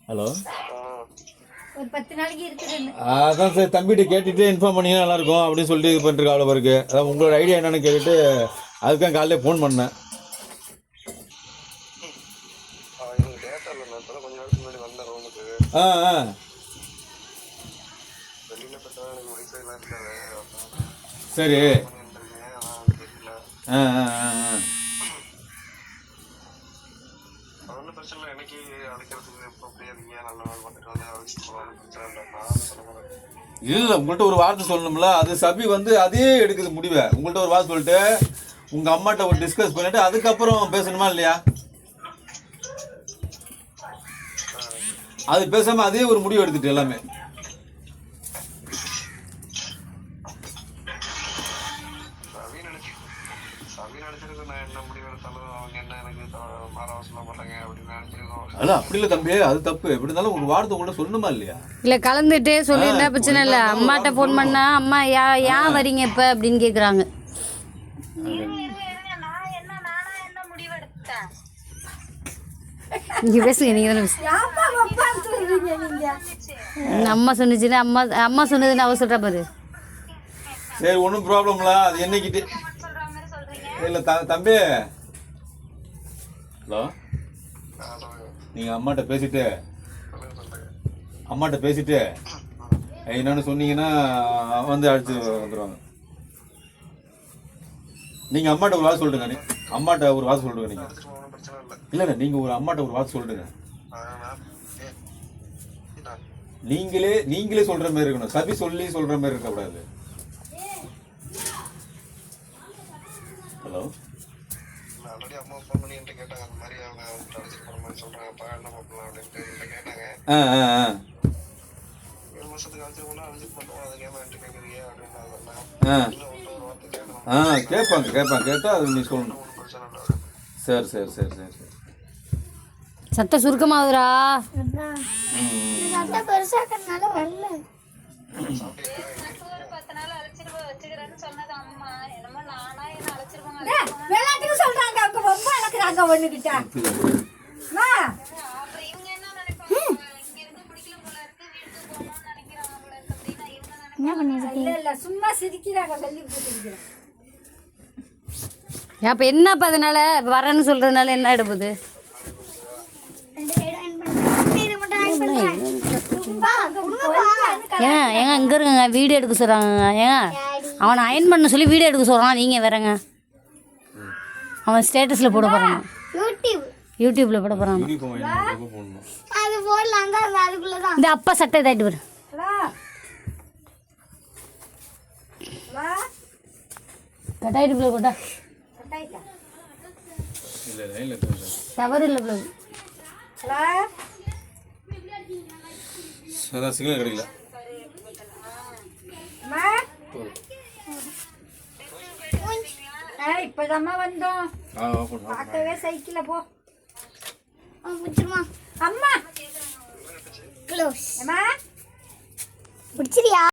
Hello, ஒரு 10 நாளைக்கு இருக்குது. அதான் சார் தம்பிகிட்ட கேட்டுட்டு இன்ஃபார்ம் பண்ணிங்கன்னா நல்லாயிருக்கும் அப்படின்னு சொல்லிட்டு இது பண்ணிருக்கா அவ்வளோ பிறகு. அதான் உங்களோட ஐடியா என்னன்னு கேட்டுட்டு அதுதான் காலையிலே ஃபோன் பண்ணேன். ஆ ஆ சரி. ஆ ஆ ஆ ஆ இல்லை, உங்கள்கிட்ட ஒரு வார்த்தை சொல்லணும்ல. அது சபி வந்து அதே எடுக்குது முடிவை. உங்கள்கிட்ட ஒரு வார்த்தை சொல்லிட்டு உங்கள் அம்மாட்ட ஒரு டிஸ்கஸ் பண்ணிட்டு அதுக்கப்புறம் பேசணுமா இல்லையா? அது பேசாமல் அதே ஒரு முடிவு எடுத்துட்டு எல்லாமே. அல்ல அப்படி இல்லை தம்பி, அது தப்பு. எப்படி இருந்தாலும் ஒரு வார்த்தை கூட சொல்லணுமா இல்லையா? இல்லை கலந்துட்டு சொல்லியிருந்தா பிரச்சனை இல்லை. அம்மாட்ட ஃபோன் பண்ணா அம்மா ஏன் வரீங்க இப்போ அப்படின்னு கேட்குறாங்க. நீங்கள் பேசுங்க, நீங்கள் தானே அம்மா சொன்னிச்சுன்னா அம்மா சொன்னதுன்னு அவ சொல்கிறா பாரு. சரி, ஒன்றும் ப்ராப்ளம்ல. அது என்னைக்கிட்டு இல்லை தம்பி. ஹலோ, நீங்கள் அம்மாட்ட பேசிட்டு என்னன்னு சொன்னீங்கன்னா வந்து அழைச்சி வந்துடுவாங்க. நீங்கள் அம்மாட்ட ஒரு வார்த்தை சொல்லிடுங்க. அம்மாட்ட ஒரு வார்த்தை சொல்லிடுங்க. நீங்கள் இல்லை நீங்கள் ஒரு அம்மாட்ட ஒரு வார்த்தை சொல்லிடுங்க. நீங்களே சொல்கிற மாதிரி இருக்கணும். சபி சொல்லி சொல்கிற மாதிரி இருக்கக்கூடாது. ஹலோ, ஆ ஆ ஆ ஆ கேட்பாங்க. கேட்டால் அது நீ சொல்லணும். சரி சரி சரி சரி சரி. சட்டை சுருக்கமாகுதுரா. அப்ப என்னப்பா அதனால வரேன்னு சொல்றதுனால என்ன எடுப்புது? ஏங்க இங்க இருங்க, வீடியோ எடுக்க சொல்றாங்க. ஏங்க அவனை அயன் பண்ண சொல்லி வீடியோ எடுக்க சொல்றான். நீங்க வேறங்க அவன் ஸ்டேட்டஸ்ல போட போறான், யூடியூப்ல போட போறான். இந்த அப்பா சட்டை இதாயிட்டு வரும். கட்டாயிட்டு பிள்ளை போட்டா தவறு இல்லை பிள்ளை. சிக்னல் கிடைக்கல. இப்பதான் வந்தோம். பார்க்கவே சைக்கிள போ. அம்மா பிடிச்சிரியா?